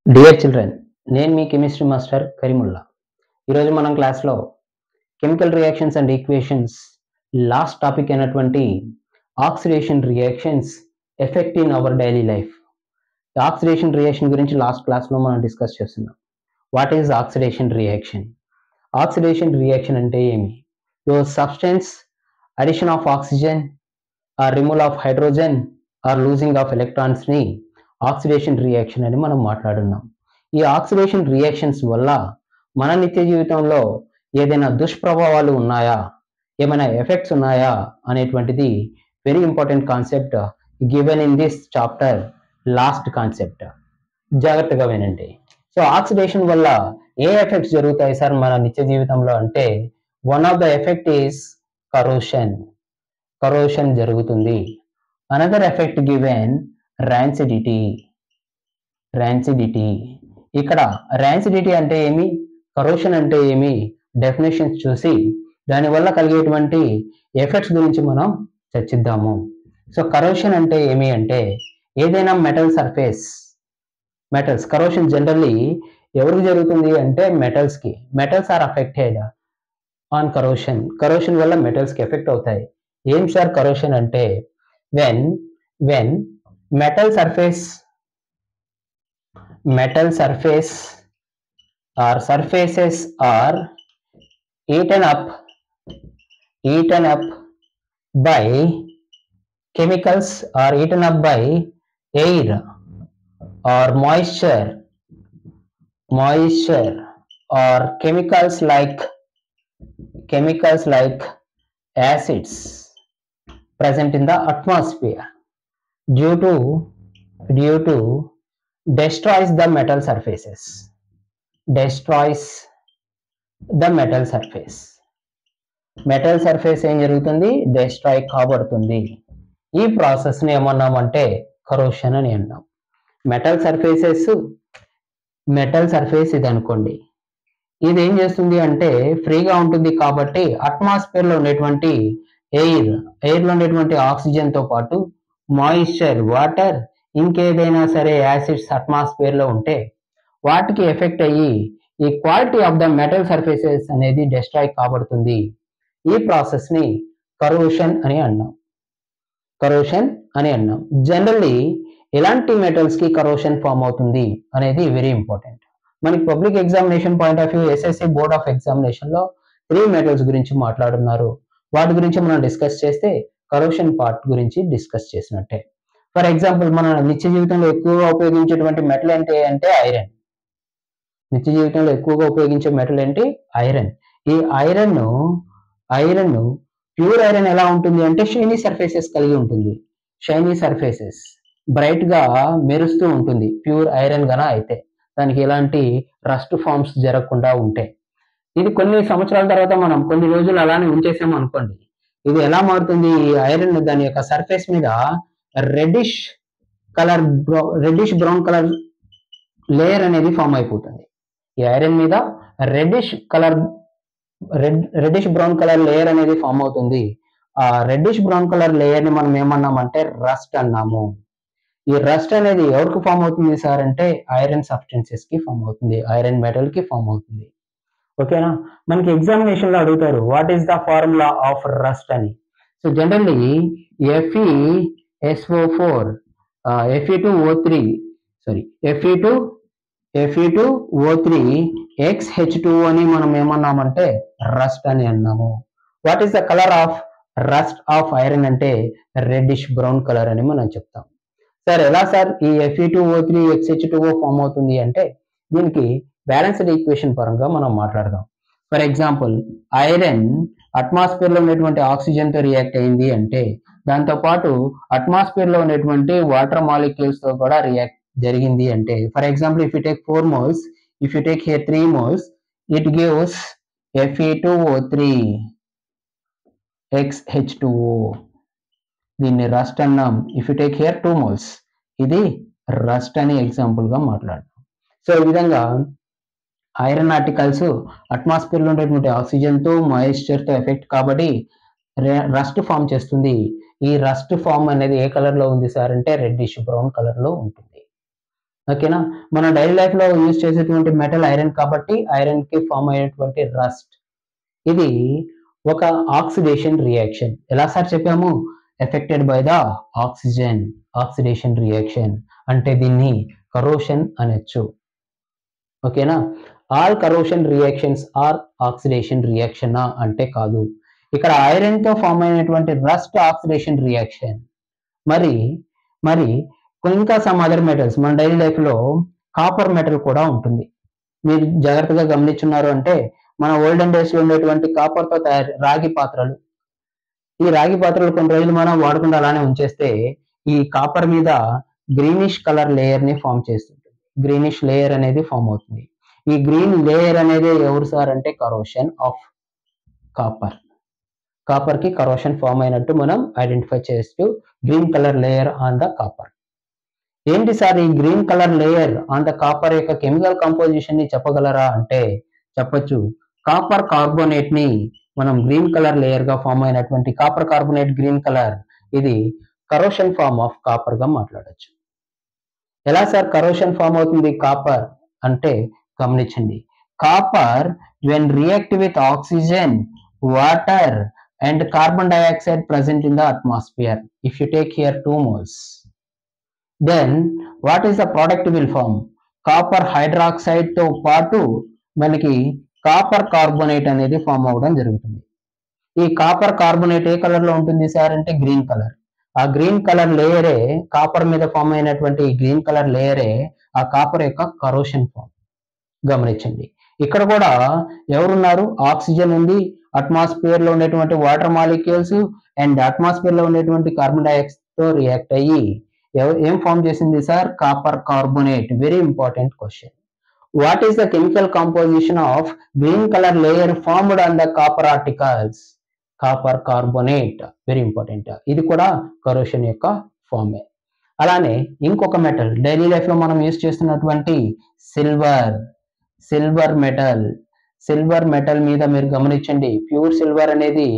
Dear children, నేను మీ chemistry master Karimulla. ఈరోజు మనం క్లాస్లో chemical reactions and equations last topic అయినటువంటి oxidation reactions effect in our daily life. Oxidation reaction గురించి last క్లాస్లో మనం డిస్కస్ చేస్తున్నాం. What is oxidation reaction? Oxidation reaction అంటే ఏమి? Substance addition of oxygen or removal of hydrogen or losing of ఎలక్ట్రాన్స్ని oxidation reaction అని మనం మాట్లాడున్నాం. ఈ ఆక్సిడేషన్ రియాక్షన్స్ వల్ల మన నిత్య జీవితంలో ఏదైనా దుష్ప్రభావాలు ఉన్నాయా, ఏమైనా ఎఫెక్ట్స్ ఉన్నాయా అనేటువంటిది very important concept given in this chapter. Last concept జాగ్రత్తగా వినండి. సో ఆక్సిడేషన్ వల్ల ఏ ఎఫెక్ట్స్ జరుగుతాయి సార్ మన నిత్య జీవితంలో అంటే, one of the effect is corrosion జరుగుతుంది. Another effect given rancidity. ఇక్కడ ర్యాన్సిడిటీ అంటే ఏమి, కరోషన్ అంటే ఏమి, డెఫినేషన్స్ చూసి దానివల్ల కలిగేటువంటి ఎఫెక్ట్స్ గురించి మనం చర్చిద్దాము. సో కరోషన్ అంటే ఏమి అంటే, ఏదైనా metal surface, metals corrosion generally ఎవరికి జరుగుతుంది అంటే metals are affected on corrosion వల్ల మెటల్స్కి ఎఫెక్ట్ అవుతాయి. ఏం సార్ కరోషన్ అంటే, when metal surface or surfaces are eaten up by chemicals or eaten up by air or moisture or chemicals like acids present in the atmosphere due to destroys the metal surfaces. Metal surface ఏం జరుగుతుంది, destroy కాబడుతుంది. ఈ process ని ఏమన్నామంటే corrosion అని అన్నాం. Metal surface ఇది అనుకోండి, ఇది ఏం చేస్తుంది అంటే ఫ్రీగా ఉంటుంది కాబట్టి అట్మాస్ఫియర్ లో ఉండేటువంటి ఎయిర్ లో ఉండేటువంటి ఆక్సిజన్ తో పాటు మాయిశ్చర్, వాటర్, ఇంకేదైనా సరే యాసిడ్స్ అట్మాస్ఫియర్ లో ఉంటే వాటికి ఎఫెక్ట్ అయ్యి ఈ quality of the metal surfaces అనేది డిస్ట్రాయ్ కాబడుతుంది. ఈ ప్రాసెస్ ని కరోషన్ అని అన్నాం. జనరల్లీ ఎలాంటి మెటల్స్ కి కరోషన్ ఫామ్ అవుతుంది అనేది వెరీ ఇంపార్టెంట్. మనకి public examination point of view, SSC board of examination లో 3 మెటల్స్ గురించి మాట్లాడున్నారు. వాటి గురించి మనం డిస్కస్ చేస్తే కరోషన్ పార్ట్ గురించి డిస్కస్ చేసినట్టే. ఫర్ ఎగ్జాంపుల్, మన నిత్య జీవితంలో ఎక్కువగా ఉపయోగించేటువంటి మెటల్ అంటే ఐరన్. నిత్య జీవితంలో ఎక్కువగా ఉపయోగించే మెటల్ ఏంటి? ఐరన్. ఈ ఐరన్ ప్యూర్ ఐరన్ ఎలా ఉంటుంది అంటే షైనీ సర్ఫేసెస్ కలిగి ఉంటుంది. షైనీ సర్ఫేసెస్, బ్రైట్ గా మెరుస్తూ ఉంటుంది ప్యూర్ ఐరన్ గన అయితే. దానికి ఎలాంటి రస్ట్ ఫార్మ్స్ జరగకుండా ఉంటాయి. ఇది కొన్ని సంవత్సరాల తర్వాత మనం కొన్ని రోజులు అలానే ఉంచేసాము అనుకోండి, ఇది ఎలా మారుతుంది, ఈ ఐరన్ దాని యొక్క సర్ఫేస్ మీద రెడ్డిష్ బ్రౌన్ కలర్ లేయర్ అనేది ఫామ్ అయిపోతుంది. ఈ ఐరన్ మీద రెడ్డిష్ బ్రౌన్ కలర్ లేయర్ అనేది ఫామ్ అవుతుంది. ఆ రెడ్డిష్ బ్రౌన్ కలర్ లేయర్ ని మనం ఏమన్నామంటే రస్ట్ అన్నాము. ఈ రస్ట్ అనేది ఎవరికి ఫామ్ అవుతుంది సార్ అంటే ఐరన్ సబ్స్టెన్సెస్ కి ఫామ్ అవుతుంది, ఐరన్ మెటల్ కి ఫామ్ అవుతుంది. ఓకేనా? మనకి ఎగ్జామినేషన్ లో అడుగుతారు what is the formula of rust అని. So generally FeSO4 Fe2O3 XH2O అని మనం ఏమన్నామంటే రస్ట్ అని అన్నాము. What is the colour of rust of iron అంటే రెడ్డిష్ బ్రౌన్ కలర్ అని మనం చెప్తాం. సార్ ఎలా సార్ ఈ Fe2O3 XH2O ఫామ్ అవుతుంది అంటే, దీనికి బ్యాలెన్స్డ్ ఈక్వేషన్ పరంగా మనం మాట్లాడదాం. ఫర్ ఎగ్జాంపుల్, ఐరన్ అట్మాస్ఫియర్ లో ఉన్నటువంటి ఆక్సిజన్ తో రియాక్ట్ అయింది అంటే దాంతో పాటు అట్మాస్ఫియర్ లో ఉన్నటువంటి వాటర్ మాలిక్యూల్స్ తో కూడా రియాక్ట్ జరిగింది అంటే, for example if you take 4 moles, if you take here 3 moles, it gives Fe2O3 XH2O. దీన్ని రస్ట్ అన్నాం. If you take here 2 moles, ఇది రస్ట్ అని ఎగ్జాంపుల్ గా మాట్లాడతాం. సో ఈ విధంగా ఐరన్ ఆర్టికల్స్ అట్మాస్ఫియర్ లో ఉండేటువంటి ఆక్సిజన్ తో మాయిశ్చర్ తో ఎఫెక్ట్ కాబట్టి రస్ట్ ఫామ్ చేస్తుంది. ఈ రస్ట్ ఫామ్ అనేది ఏ కలర్ లో ఉంది సార్ అంటే రెడ్డిష్ బ్రౌన్ కలర్ లో ఉంటుంది. ఓకేనా. మన డైలీ లైఫ్ లో యూజ్ చేసేటువంటి మెటల్ ఐరన్ కాబట్టి ఐరన్ కి ఫామ్ అయ్యేటువంటి రస్ట్, ఇది ఒక ఆక్సిడేషన్ రియాక్షన్. ఎలా సార్ చెప్పాము? Affected by the oxygen, oxidation reaction అంటే దీన్ని కరోషన్ అనొచ్చు. ఓకేనా. All corrosion reactions are oxidation reaction అంటే కాదు. ఇక్కడ ఐరన్ తో ఫామ్ అయినటువంటి రస్ట్ ఆక్సిడేషన్ రియాక్షన్. మరి మరి ఇంకా సమ్ అదర్ మెటల్స్, మన డైలీ లైఫ్ లో కాపర్ మెటల్ కూడా ఉంటుంది. మీరు జాగ్రత్తగా గమనించున్నారు అంటే మన ఓల్డెన్ డేస్ లో ఉండేటువంటి కాపర్ తో తయారు రాగి పాత్రలు, ఈ రాగి పాత్రలు కొన్ని రోజులు మనం వాడకుండా అలానే ఉంచేస్తే ఈ కాపర్ మీద గ్రీనిష్ కలర్ లేయర్ ని ఫామ్ చేస్తుంటుంది. గ్రీనిష్ లేయర్ అనేది ఫామ్ అవుతుంది. ఈ గ్రీన్ లేయర్ అనేది ఎవరు సార్ అంటే కరోషన్ ఆఫ్ కాపర్. కాపర్ కి కరోషన్ ఫామ్ అయినట్టు మనం ఐడెంటిఫై చేస్తూ green colour layer on the copper. ఏంటి సార్ ఈ green colour layer on the copper యొక్క కెమికల్ కంపోజిషన్ ని చెప్పగలరా అంటే చెప్పొచ్చు. కాపర్ కార్బోనేట్ ని మనం గ్రీన్ కలర్ లేయర్ గా ఫామ్ అయినటువంటి కాపర్ కార్బోనేట్ గ్రీన్ కలర్, ఇది కరోషన్ ఫామ్ ఆఫ్ కాపర్ గా మాట్లాడొచ్చు. ఎలా సార్ కరోషన్ ఫామ్ అవుతుంది కాపర్ అంటే గమనించండి. Copper when react with oxygen, water and carbon dioxide present in the atmosphere, if you take here 2 moles, then what is the product will form? Copper hydroxide తో పాటు మనకి copper carbonate అనేది form అవ్వడం జరుగుతుంది. ఈ copper carbonate ఏ colour లో ఉంటుంది sir అంటే గ్రీన్ కలర్. ఆ గ్రీన్ కలర్ లేయరే, కాపర్ మీద ఫామ్ అయినటువంటి గ్రీన్ కలర్ లేయరే ఆ కాపర్ యొక్క కరోషన్ ఫామ్. గమనించండి, ఇక్కడ కూడా ఎవరున్నారు? ఆక్సిజన్ ఉంది, అట్మాస్ఫియర్ లో ఉండేటువంటి వాటర్ మాలిక్యూల్స్ అండ్ అట్మాస్ఫియర్ లో ఉండేటువంటి కార్బన్ డైఆక్సైడ్ తో రియాక్ట్ అయ్యి ఏం ఫామ్ చేసింది sir? Copper carbonate. Very important question. What is the chemical composition of green colour layer formed on the copper articles? Copper carbonate. Very important. ఇది కూడా corrosion యొక్క ఫామే. అలానే ఇంకొక మెటల్ డైలీ లైఫ్ లో మనం యూజ్ చేస్తున్నటువంటి silver. Silver metal. Silver metal మీద మీరు గమనించండి, ప్యూర్ సిల్వర్ అనేది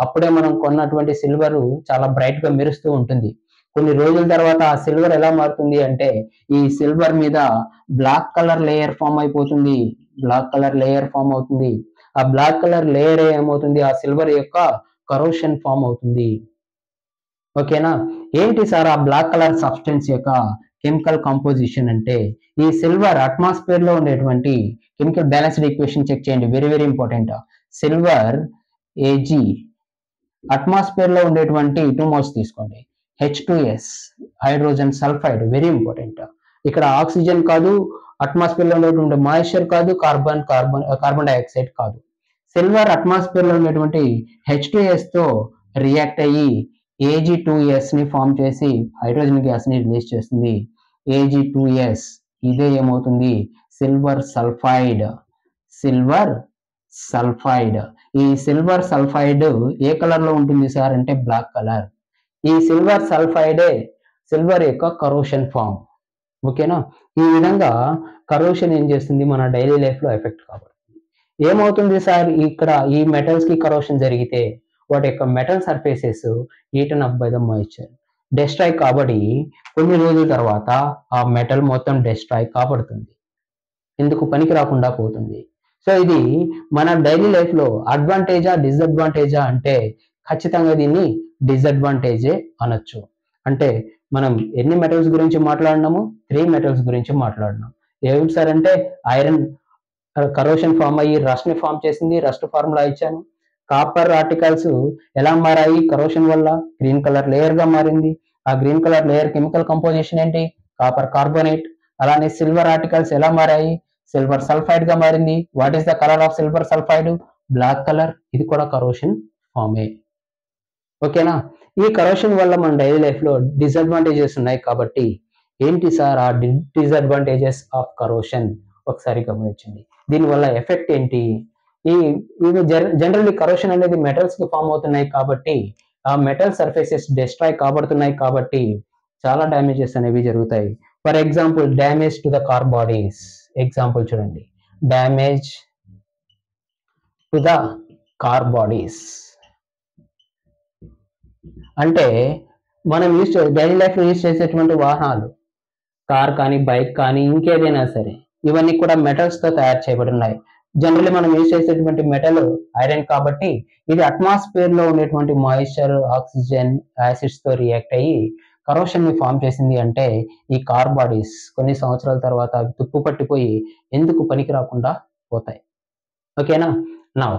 అప్పుడే మనం కొన్నటువంటి సిల్వర్ చాలా బ్రైట్ గా మెరుస్తూ ఉంటుంది. కొన్ని రోజుల తర్వాత ఆ సిల్వర్ ఎలా మారుతుంది అంటే ఈ సిల్వర్ మీద బ్లాక్ కలర్ లేయర్ ఫామ్ అయిపోతుంది. బ్లాక్ కలర్ లేయర్ ఫామ్ అవుతుంది. ఆ బ్లాక్ కలర్ లేయర్ ఏమవుతుంది? ఆ సిల్వర్ యొక్క కరోషన్ ఫామ్ అవుతుంది. ఓకేనా. ఏంటి సార్ ఆ బ్లాక్ కలర్ సబ్స్టెన్స్ యొక్క కెమికల్ కంపోజిషన్ అంటే ఈ సిల్వర్ అట్మాస్ఫియర్ లో ఉండేటువంటి కెమికల్ బ్యాలెన్స్డ్ ఈక్వేషన్ చెక్ చేయండి. Very very important. Silver AG atmosphere లో ఉండేటువంటి 2 మోల్స్ తీసుకోండి. H2S hydrogen sulphide. Very important. ఇక్కడ ఆక్సిజన్ కాదు, అట్మాస్ఫియర్ లో ఉండేటువంటి మాయిశ్చర్ కాదు, కార్బన్ డైఆక్సైడ్ కాదు. సిల్వర్ అట్మాస్ఫియర్ లో ఉండేటువంటి H2S తో రియాక్ట్ అయ్యి Ag2S ని ఫామ్ చేసి హైడ్రోజన్ గ్యాస్ ని రిలీజ్ చేస్తుంది. Ag2S ఇదే ఏమవుతుంది? Silver sulphide. Silver sulphide. ఈ సిల్వర్ సల్ఫైడ్ ఏ కలర్ లో ఉంటుంది సార్ అంటే బ్లాక్ కలర్. ఈ సిల్వర్ సల్ఫైడే సిల్వర్ యొక్క కరోషన్ ఫామ్. ఓకేనా. ఈ విధంగా కరోషన్ ఏం చేస్తుంది? మన డైలీ లైఫ్ లో ఎఫెక్ట్ కాబడుతుంది. ఏమవుతుంది సార్ ఇక్కడ ఈ మెటల్స్ కి కరోషన్ జరిగితే వాటి యొక్క metal surfaces eaten up by the moisture, destroy కాబడి కొన్ని రోజుల తర్వాత ఆ మెటల్ మొత్తం డెస్ట్రాయ్ కాబడుతుంది. ఎందుకు? పనికి రాకుండా పోతుంది. సో ఇది మన డైలీ లైఫ్ లో అడ్వాంటేజా డిసడ్వాంటేజా అంటే ఖచ్చితంగా దీన్ని డిసడ్వాంటేజే అనొచ్చు. అంటే మనం ఎన్ని మెటల్స్ గురించి మాట్లాడినాము? 3 మెటల్స్ గురించి మాట్లాడినాం. ఏమిటి సార్ అంటే ఐరన్ కరోషన్ ఫామ్ అయ్యి రస్ట్ ని ఫామ్ చేసింది. రస్ట్ ఫార్ములా ఇచ్చాను. కాపర్ ఆర్టికల్స్ ఎలా మారాయి కరోషన్ వల్ల? గ్రీన్ కలర్ లేయర్ గా మారింది. ఆ green colour layer chemical composition ఏంటి? Copper carbonate. అలానే సిల్వర్ ఆర్టికల్స్ ఎలా మారాయి? సిల్వర్ సల్ఫైడ్ గా మారింది. What is the colour of silver sulphide? Black colour. ఇది కూడా కరోషన్ ఫామే. ఓకేనా. ఈ కరోషన్ వల్ల మన డైలీ లైఫ్ లో డిసడ్వాంటేజెస్ ఉన్నాయి కాబట్టి ఏంటి సార్ ఆ డిసడ్వాంటేజెస్ ఆఫ్ కరోషన్? ఒకసారి గమనించండి. దీనివల్ల ఎఫెక్ట్ ఏంటి? ఇవి జనరల్లీ కరోషన్ అనేది మెటల్స్ కి ఫామ్ అవుతున్నాయి కాబట్టి ఆ మెటల్ సర్ఫేసెస్ డిస్ట్రాయ్ కాబడుతున్నాయి కాబట్టి చాలా డ్యామేజెస్ అనేవి జరుగుతాయి. For example damage to the car bodies. Example చూడండి, damage to the car bodies అంటే మనం డైలీ లైఫ్ లో యూజ్ చేసేటువంటి వాహనాలు కార్ కానీ బైక్ కానీ ఇంకేదైనా సరే ఇవన్నీ కూడా మెటల్స్ తో తయారు చేయబడి ఉన్నాయి. జనరల్లీ మనం యూజ్ చేసేటువంటి మెటల్ ఐరన్ కాబట్టి ఇది అట్మాస్ఫియర్ లో ఉండేటువంటి మాయిశ్చర్, ఆక్సిజన్, యాసిడ్స్ తో రియాక్ట్ అయ్యి కరోషన్ ని ఫామ్ చేసింది. అంటే ఈ కార్ బాడీస్ కొన్ని సంవత్సరాల తర్వాత అవి తుప్పు పట్టిపోయి ఎందుకు పనికి రాకుండా పోతాయి. ఓకేనా? Now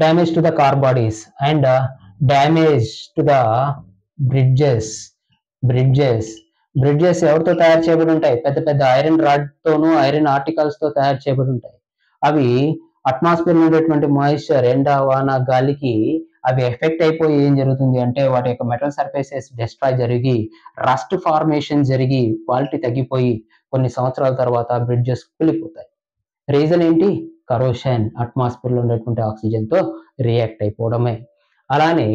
damage to the car bodies and damage to the bridges. Bridges ఎవరితో తయారు చేయబడి ఉంటాయి? పెద్ద పెద్ద ఐరన్ రాడ్ తోను, ఐరన్ ఆర్టికల్స్ తో తయారు చేయబడి ఉంటాయి. అవి అట్మాస్ఫియర్ ఉండేటువంటి మాయిశ్చర్, ఎండ, వాన, గాలికి అవి ఎఫెక్ట్ అయిపోయి ఏం జరుగుతుంది అంటే వాటి యొక్క మెటల్ సర్ఫేసెస్ డిస్ట్రాయ్ జరిగి రస్ట్ ఫార్మేషన్ జరిగి క్వాలిటీ తగ్గిపోయి కొన్ని సంవత్సరాల తర్వాత బ్రిడ్జెస్ కూలిపోతాయి. రీజన్ ఏంటి? కరోషన్, అట్మాస్ఫియర్ లో ఉండేటువంటి ఆక్సిజన్ తో రియాక్ట్ అయిపోవడమే. అలానే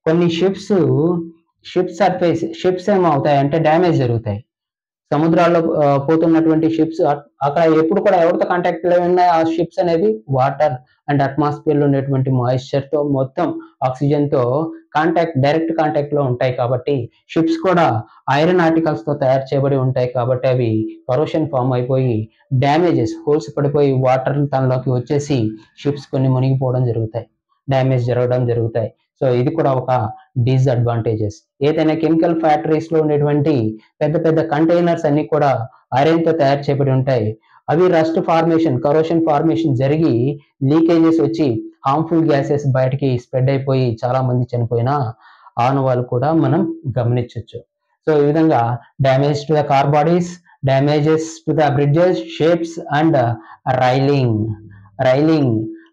కొన్ని షిప్స్ ఏమవుతాయంటే డ్యామేజ్ జరుగుతాయి. సముద్రాల్లో పోతున్నటువంటి షిప్స్ అక్కడ ఎప్పుడు కూడా ఎవరితో కాంటాక్ట్ లో ఉన్నాయి ఆ షిప్స్ అనేది? వాటర్ అండ్ అట్మాస్ఫియర్ లో ఉండేటువంటి మాయిశ్చర్ తో మొత్తం ఆక్సిజన్ తో డైరెక్ట్ కాంటాక్ట్ లో ఉంటాయి. కాబట్టి షిప్స్ కూడా ఐరన్ ఆర్టికల్స్ తో తయారు చేయబడి ఉంటాయి కాబట్టి అవి కరోషన్ ఫామ్ అయిపోయి డ్యామేజెస్, హోల్స్ పడిపోయి వాటర్ తనలోకి వచ్చేసి షిప్స్ కొన్ని మునిగిపోవడం జరుగుతాయి, డ్యామేజ్ జరగడం జరుగుతాయి. సో ఇది కూడా ఒక డిస్అడ్వాంటేజెస్. ఏదైనా కెమికల్ ఫ్యాక్టరీస్ లో ఉండేటువంటి పెద్ద పెద్ద కంటైనర్స్ అన్ని కూడా ఐరన్ తో తయారు చేయబడి ఉంటాయి. అవి రస్ట్ ఫార్మేషన్, కరోషన్ ఫార్మేషన్ జరిగి లీకేజెస్ వచ్చి హార్మ్ఫుల్ గ్యాసెస్ బయటికి స్ప్రెడ్ అయిపోయి చాలా మంది చనిపోయిన ఆనవాళ్ళు కూడా మనం గమనించవచ్చు. సో ఈ విధంగా damage to the car bodies, damages to the bridges, shapes and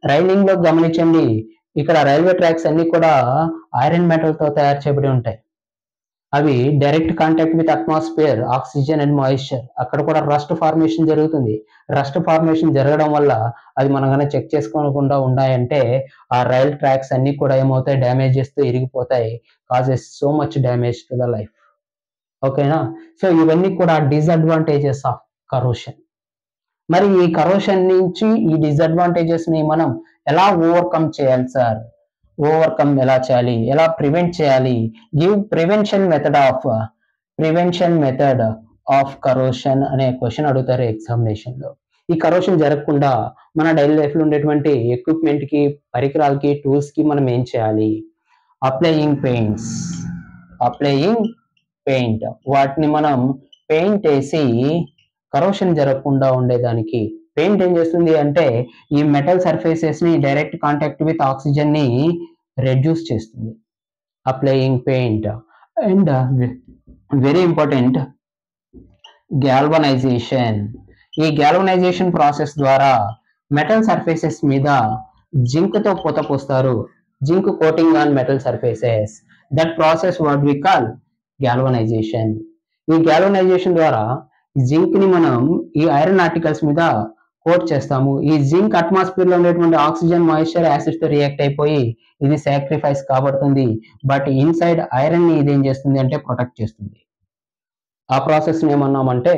railing లో గమనించండి. ఇక్కడ రైల్వే ట్రాక్స్ అన్ని కూడా ఐరన్ మెటల్ తో తయారు చేయబడి ఉంటాయి. అవి direct contact with atmosphere, oxygen and moisture. అక్కడ కూడా రస్ట్ ఫార్మేషన్ జరుగుతుంది. రస్ట్ ఫార్మేషన్ జరగడం వల్ల అది మనం కనుక చెక్ చేసుకోకుండా ఉన్నాయంటే ఆ రైల్ ట్రాక్స్ అన్ని కూడా ఏమవుతాయి? డ్యామేజ్ చేస్తూ ఇరిగిపోతాయి. Causes so much damage to the life. ఓకేనా? సో ఇవన్నీ కూడా డిసడ్వాంటేజెస్ ఆఫ్ కరోషన్. మరి ఈ కరోషన్ నుంచి ఈ డిసడ్వాంటేజెస్ ని మనం ఎలా ఓవర్కమ్ చేయాలి సార్? ఎలా చేయాలి? ఎలా ప్రివెంట్ చేయాలి? Give prevention method of corrosion అనే క్వశ్చన్ అడుగుతారు ఎగ్జామినేషన్ లో. ఈ కరోషన్ జరగకుండా మన డైలీ లైఫ్ లో ఉండేటువంటి ఎక్విప్మెంట్ కి, పరికరాలకి, టూల్స్ కి మనం ఏం చేయాలి? Applying paint. వాటిని మనం పెయింట్ వేసి కరోషన్ జరగకుండా ఉండేదానికి పెయింట్ ఏం చేస్తుంది అంటే ఈ మెటల్ సర్ఫేసెస్ ని డైరెక్ట్ కాంటాక్ట్ విత్ ఆక్సిజన్ ని రెడ్యూస్ చేస్తుంది. Applying paint. And very important, galvanization. ఈ గ్యాల్వనైజేషన్ ప్రాసెస్ ద్వారా మెటల్ సర్ఫేసెస్ మీద జింక్ తో పూత పోస్తారు. Zinc coating on metal surfaces. That process what we call galvanization. ఈ గ్యాల్వనైజేషన్ ద్వారా జింక్ ని మనం ఈ ఐరన్ ఆర్టికల్స్ మీద కోట్ చేస్తాము. ఈ జింక్ అట్మాస్ఫియర్ లో ఉండేటువంటి ఆక్సిజన్, మాయిశ్చర్, యాసిడ్స్ తో రియాక్ట్ అయిపోయి ఇది సాక్రిఫైస్ కాబడుతుంది. బట్ ఇన్సైడ్ ఐరన్ ని ఇది ఏం చేస్తుంది అంటే ప్రొటెక్ట్ చేస్తుంది. ఆ ప్రాసెస్ ని ఏమన్నామంటే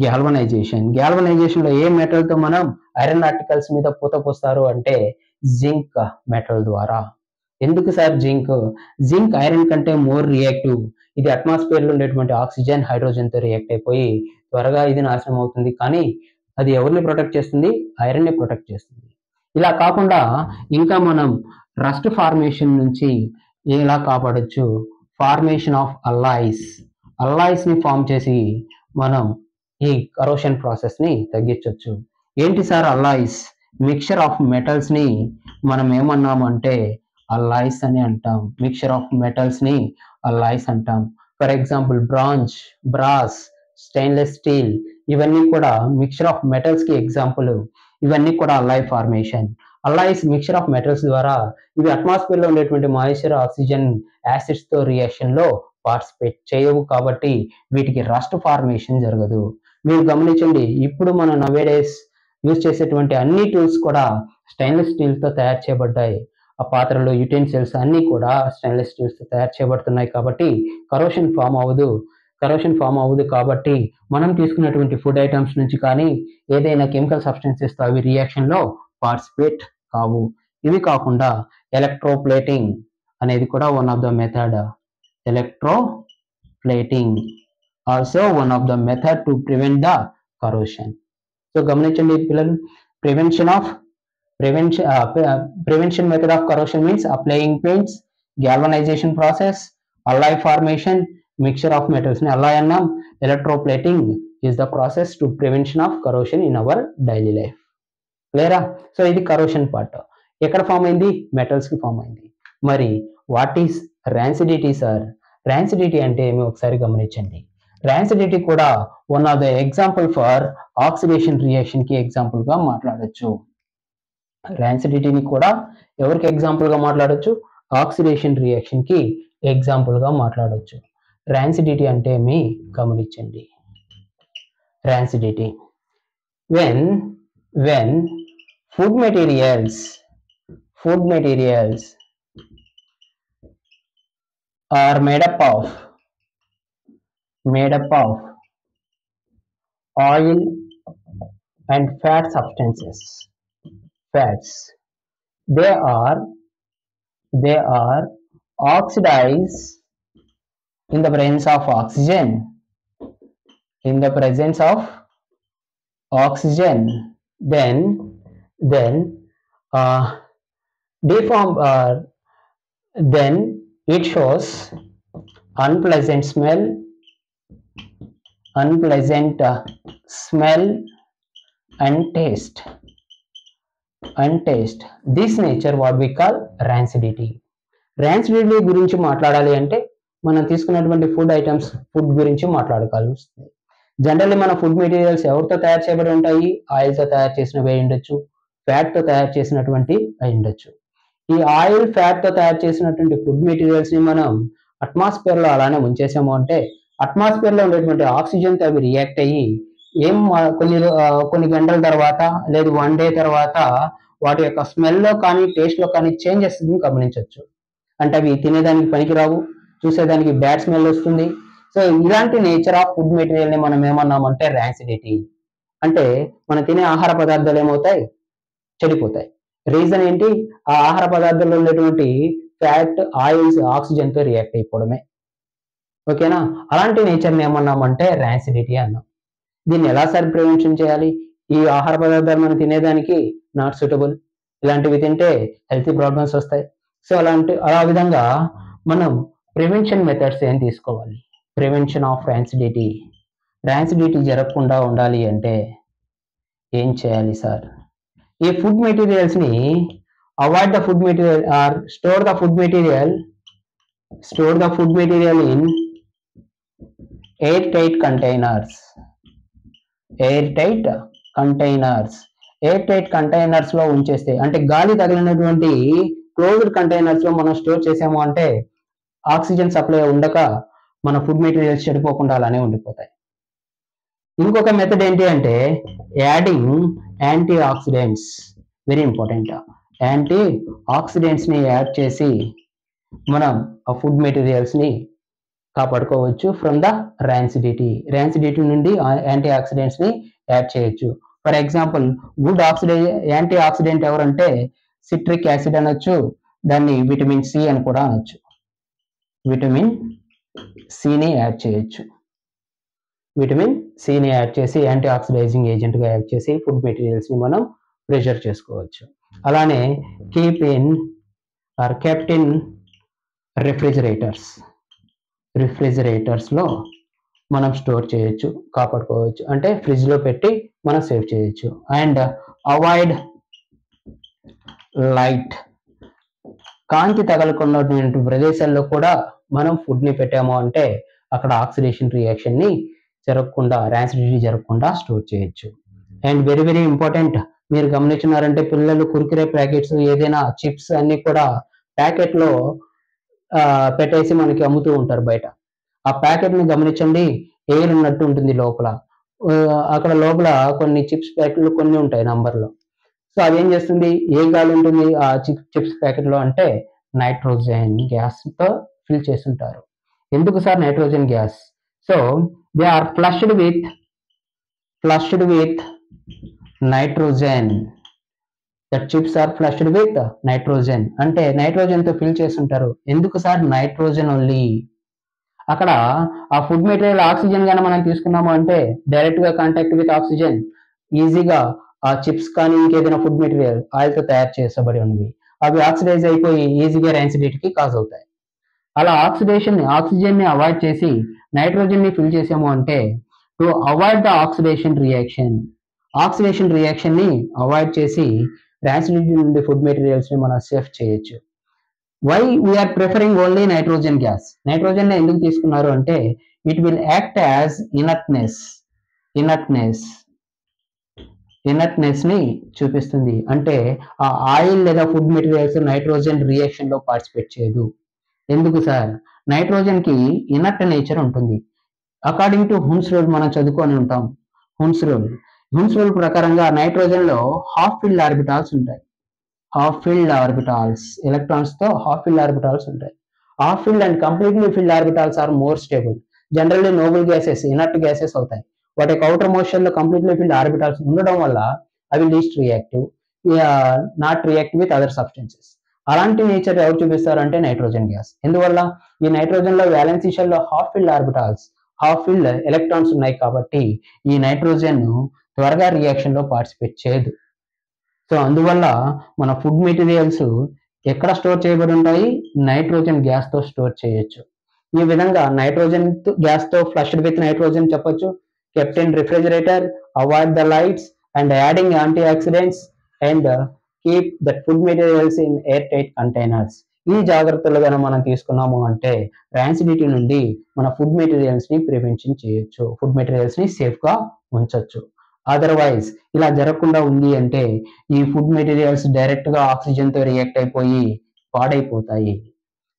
గ్యాల్వనైజేషన్. గ్యాల్వనైజేషన్ లో ఏ మెటల్ తో మనం ఐరన్ ఆర్టికల్స్ మీద పూత పోస్తారు అంటే జింక్ మెటల్ ద్వారా. ఎందుకు సార్ జింక్ ఐరన్ కంటే మోర్ రియాక్టివ్. ఇది అట్మాస్ఫియర్ లో ఉండేటువంటి ఆక్సిజన్, హైడ్రోజన్ తో రియాక్ట్ అయిపోయి త్వరగా ఇది నాశనం అవుతుంది. కానీ అది ఎవరిని ప్రొటెక్ట్ చేస్తుంది? ఐరన్ ని ప్రొటెక్ట్ చేస్తుంది. ఇలా కాకుండా ఇంకా మనం రస్ట్ ఫార్మేషన్ నుంచి ఎలా కాపాడొచ్చు? ఫార్మేషన్ ఆఫ్ అల్లాయిస్ ని ఫామ్ చేసి మనం ఈ కరోషన్ ప్రాసెస్ ని తగ్గించవచ్చు. ఏంటి sir alloys? Mixture of metals ని మనం ఏమన్నామంటే అల్లాయిస్ అని అంటాం. మిక్చర్ ఆఫ్ మెటల్స్ ని అల్లాయిస్ అంటాం. For example brass, stainless steel, ఇవన్నీ కూడా మిక్చర్ ఆఫ్ మెటల్స్ కి ఎగ్జాంపుల్. ఇవన్నీ కూడా alloy formation. Alloys mixture of metals ద్వారా ఇవి అట్మాస్ఫియర్ లో ఉండేటువంటి మాయిశ్చర్, ఆక్సిజన్, యాసిడ్స్ తో రియాక్షన్ లో పార్టిసిపేట్ చేయవు కాబట్టి వీటికి రస్ట్ ఫార్మేషన్ జరగదు. మీరు గమనించండి, ఇప్పుడు మన నవేడేస్ యూజ్ చేసేటువంటి అన్ని టూల్స్ కూడా స్టెయిన్లెస్ స్టీల్ తో తయారు చేయబడ్డాయి. ఆ పాత్రలు, యుటెన్సిల్స్ అన్ని కూడా స్టెయిన్లెస్ స్టీల్స్ తో తయారు చేయబడుతున్నాయి కాబట్టి కరోషన్ ఫామ్ అవ్వదు. కాబట్టి మనం తీసుకున్నటువంటి ఫుడ్ ఐటమ్స్ నుంచి కానీ ఏదైనా కెమికల్ సబ్స్టెన్సెస్ తో అవి రియాక్షన్ లో పార్టిసిపేట్ కావు. ఇవి కాకుండా ఎలక్ట్రోప్లేటింగ్ అనేది కూడా one of the method. Electroplating also one of the method to prevent the corrosion. So గమనించండి పిల్లలు, prevention method of corrosion means applying paints, galvanization process, alloy formation, mixture of metals ని alloy అన్నాం. electroplating is the process to prevention of corrosion in our daily life. క్లియరా? So ఇది corrosion part. ఎక్కడ form అయింది? Metals కి form అయింది. మరి what is rancidity sir? Rancidity అంటే ఏమి ఒకసారి గమనించండి. ర్యాన్సిడిటీ కూడా one of the example for oxidation reaction కి ఎగ్జాంపుల్ గా మాట్లాడొచ్చు. ర్యాన్సిడిటీని కూడా ఎవరికి ఎగ్జాంపుల్ గా మాట్లాడొచ్చు? ఆక్సిడేషన్ రియాక్షన్ కి ఎగ్జాంపుల్ గా మాట్లాడొచ్చు. ర్యాన్సిడిటీ అంటే ఏమి గమనించండి. Rancidity when food materials are made up of oil and fat substances, they are oxidized in the presence of oxygen, then deform, then it shows unpleasant smell and taste. This nature what we call rancidity. Rancidity గురించి మాట్లాడాలి అంటే మనం తీసుకున్నటువంటి food గురించి మాట్లాడుకోవాలి. Generally మన food materials ఎవరితో తయారు చేయబడి ఉంటాయి? ఆయిల్తో తయారు చేసినవి అయి ఉండొచ్చు, ఫ్యాట్తో తయారు చేసినటువంటి అయి ఉండొచ్చు. ఈ ఆయిల్, ఫ్యాట్తో తయారు చేసినటువంటి ఫుడ్ మెటీరియల్స్ ని మనం అట్మాస్ఫియర్ లో అలానే ఉంచేసాము అంటే అట్మాస్ఫియర్ లో ఉండేటువంటి ఆక్సిజన్ తో అవి రియాక్ట్ అయ్యి కొన్ని గంటల తర్వాత లేదు 1 డే తర్వాత వాటి యొక్క స్మెల్ లో కానీ టేస్ట్ లో కానీ చేంజెస్ గమనించవచ్చు. అంటే అవి తినేదానికి పనికిరావు, చూసేదానికి బ్యాడ్ స్మెల్ వస్తుంది. సో ఇలాంటి నేచర్ ఆఫ్ ఫుడ్ మెటీరియల్ ని మనం ఏమన్నామంటే ర్యాన్సిడిటీ. అంటే మనం తినే ఆహార పదార్థాలు ఏమవుతాయి? చెడిపోతాయి. రీజన్ ఏంటి? ఆ ఆహార పదార్థాల్లో ఉండేటువంటి ఫ్యాట్, ఆయిల్స్ ఆక్సిజన్ తో రియాక్ట్ అయిపోవడమే. ఓకేనా? అలాంటి నేచర్ని ఏమన్నామంటే ర్యాన్సిడిటీ అన్నాం. దీన్ని ఎలా సార్ ప్రివెన్షన్ చేయాలి? ఈ ఆహార పదార్థాలు మనం తినేదానికి నాట్ సూటబుల్, ఇలాంటివి తింటే హెల్తీ ప్రాబ్లమ్స్ వస్తాయి. సో అలా విధంగా మనం ప్రివెన్షన్ మెథడ్స్ ఏం తీసుకోవాలి? ప్రివెన్షన్ ఆఫ్ ర్యాన్సిడిటీ జరగకుండా ఉండాలి అంటే ఏం చేయాలి సార్? ఈ ఫుడ్ మెటీరియల్స్ ని avoid the food material or store the food material in air tight containers లో ఉంచేస్తే, అంటే గాలి తగిలినటువంటి క్లోజ్డ్ కంటైనర్స్ లో మనం స్టోర్ చేసాము అంటే ఆక్సిజన్ సప్లై ఉండక మన ఫుడ్ మెటీరియల్స్ చెడిపోకుండా అలానే ఉండిపోతాయి. ఇంకొక మెథడ్ ఏంటి అంటే adding antioxidants. Very important. Antioxidants ని యాడ్ చేసి మనం ఆ ఫుడ్ మెటీరియల్స్ ని కాపాడుకోవచ్చు ఫ్రమ్ ద ర్యాన్సిడిటీ నుండి యాంటీ ఆక్సిడెంట్స్ ని యాడ్ చేయొచ్చు. For example good antioxidant ఎవరంటే సిట్రిక్ యాసిడ్ అనొచ్చు, దాన్ని విటమిన్ సి అని కూడా అనొచ్చు. విటమిన్ సిని యాడ్ చేయొచ్చు. విటమిన్ సిని యాడ్ చేసి యాంటీ ఆక్సిడైజింగ్ ఏజెంట్ గా యాడ్ చేసి ఫుడ్ మెటీరియల్స్ ని మనం ప్రిజర్వ్ చేసుకోవచ్చు. అలానే కెప్ట్ ఇన్ రిఫ్రిజిరేటర్స్ లో మనం స్టోర్ చేయొచ్చు, కాపాడుకోవచ్చు. అంటే ఫ్రిడ్జ్ లో పెట్టి మనం సేవ్ చేయొచ్చు. అండ్ అవాయిడ్ లైట్, కాంతి తగలకున్నటువంటి ప్రదేశాల్లో కూడా మనం ఫుడ్ ని పెట్టాము అంటే అక్కడ ఆక్సిడేషన్ రియాక్షన్ ని జరగకుండా, ర్యాన్సిడిటీ జరగకుండా స్టోర్ చేయొచ్చు. అండ్ వెరీ వెరీ ఇంపార్టెంట్, మీరు గమనించినారంటే పిల్లలు కుర్కురే ప్యాకెట్స్, ఏదైనా చిప్స్ అన్ని కూడా ప్యాకెట్ లో పెట్టేసి మనకి అమ్ముతూ ఉంటారు బయట. ఆ ప్యాకెట్ ని గమనించండి, ఎయిర్ ఉన్నట్టు ఉంటుంది లోపల. అక్కడ లోపల కొన్ని చిప్స్ ప్యాకెట్లు కొన్ని ఉంటాయి నంబర్లో. సో అదేం చేస్తుంది? ఏ గాలి ఉంటుంది ఆ చిప్స్ ప్యాకెట్ లో అంటే నైట్రోజన్ గ్యాస్ తో ఫిల్ చేస్తుంటారు. ఎందుకు sir nitrogen gas? So they are flushed with nitrogen. That chips are flushed with nitrogen. అంటే నైట్రోజన్ తో ఫిల్ చేస్తుంటారు. ఎందుకు సార్? Nitrogen only. అక్కడ ఆ ఫుడ్ మెటీరియల్ ఆక్సిజన్ గానీ మనం తీసుకున్నాము అంటే డైరెక్ట్ గా కాంటాక్ట్ విత్ ఆక్సిజన్ ఈజీగా ఆ చిప్స్ కానీ ఇంకేదైనా ఫుడ్ మెటీరియల్ ఆయిల్ తో తయారు చేసబడి ఉంది, అవి ఆక్సిడైజ్ అయిపోయి ఈజీగా ర్యాన్సిడిటీకి కాజ్ అవుతాయి. అలా ఆక్సిజన్ ని అవాయిడ్ చేసి నైట్రోజన్ ని ఫిల్ చేసాము అంటే to avoid the oxidation reaction ని అవాయిడ్ చేసి ర్యాన్సిడిటీ నుండి ఫుడ్ మెటీరియల్స్ ని మనం సేఫ్ చేయొచ్చు. Why we're preferring only nitrogen gas? Nitrogen ఎందుకు తీసుకున్నారు అంటే it will act as inertness ని చూపిస్తుంది. అంటే ఆ ఆయిల్ లేదా ఫుడ్ మెటీరియల్స్ నైట్రోజన్ రియాక్షన్ లో పార్టిసిపేట్ చేయదు. ఎందుకు సార్? నైట్రోజన్ కి ఇనర్ట్ నేచర్ ఉంటుంది. అకార్డింగ్ టు హున్స్ రూల్ మనం చదువుకొని ఉంటాం. హున్స్ రూల్ ప్రకారంగా నైట్రోజన్ లో హాఫ్ ఫిల్డ్ ఆర్బిటాల్స్ ఉంటాయి. ఎలక్ట్రాన్స్ తో హాఫ్ ఫిల్డ్ ఆర్బిటాల్స్ ఉంటాయి. Half filled and completely filled orbitals are more stable. Generally noble gases inert gases అవుతాయి. వాటి కౌటర్ మోషన్ లో కంప్లీట్లీ ఫిల్డ్ ఆర్బిటాల్స్ ఉండడం వల్ల అవి least reactive, not reactive with other substances. అలాంటి నేచర్ ఎవరు చూపిస్తారంటే నైట్రోజన్ గ్యాస్. ఎందువల్ల? ఈ నైట్రోజన్ లో వ్యాలెన్సీ షెల్ లో హాఫ్ ఫిల్డ్ ఎలక్ట్రాన్స్ ఉన్నాయి కాబట్టి ఈ నైట్రోజన్ త్వరగా రియాక్షన్ లో పార్టిసిపేట్ చేయదు. సో అందువల్ల మన ఫుడ్ మెటీరియల్స్ ఎక్కడ స్టోర్ చేయబడి ఉంటాయి? నైట్రోజన్ గ్యాస్ తో స్టోర్ చేయొచ్చు. ఈ విధంగా నైట్రోజన్ గ్యాస్ తో ఫ్లష్డ్ విత్ నైట్రోజన్ చెప్పొచ్చు. kept in refrigerator, avoid the lights and adding antioxidants and keep the food materials in airtight containers. ఈ జాగ్రత్తలు కనుక మనం తీసుకున్నాము అంటే ర్యాన్సిడిటీ నుండి మన ఫుడ్ మెటీరియల్స్ ని ప్రివెన్షన్ చేయొచ్చు, ఫుడ్ మెటీరియల్స్ ని సేఫ్ గా ఉంచొచ్చు. అదర్వైజ్ ఇలా జరగకుండా ఉంది అంటే ఈ ఫుడ్ మెటీరియల్స్ డైరెక్ట్ గా ఆక్సిజన్ తో రియాక్ట్ అయిపోయి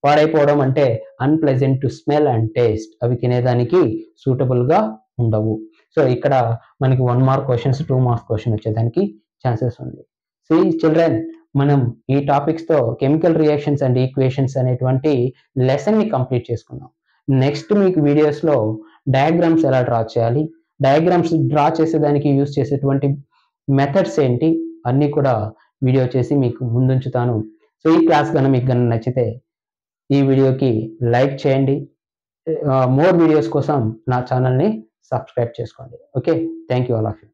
పాడైపోవడం అంటే unpleasant to smell and taste, అవి తినేదానికి సూటబుల్ గా ఉండవు. సో ఇక్కడ మనకి 1 మార్క్ క్వశ్చన్స్ 2 మార్క్స్ క్వశ్చన్ వచ్చేదానికి ఛాన్సెస్ ఉంది. సో ఈ చిల్డ్రన్ మనం ఈ టాపిక్స్ తో కెమికల్ రియాక్షన్స్ అండ్ ఈక్వేషన్స్ అనేటువంటి లెసన్ ని కంప్లీట్ చేసుకున్నాం. నెక్స్ట్ మీకు వీడియోస్ లో డయాగ్రామ్స్ ఎలా డ్రా చేయాలి, డయాగ్రామ్స్ డ్రా చేసేదానికి యూజ్ చేసేటువంటి మెథడ్స్ ఏంటి అన్నీ కూడా వీడియో చేసి మీకు ముందుంచుతాను. సో ఈ క్లాస్ కనుక మీకు నచ్చితే ఈ వీడియోకి లైక్ చేయండి. మోర్ వీడియోస్ కోసం నా ఛానల్ని సబ్స్క్రైబ్ చేసుకోండి. Okay, thank you all of you.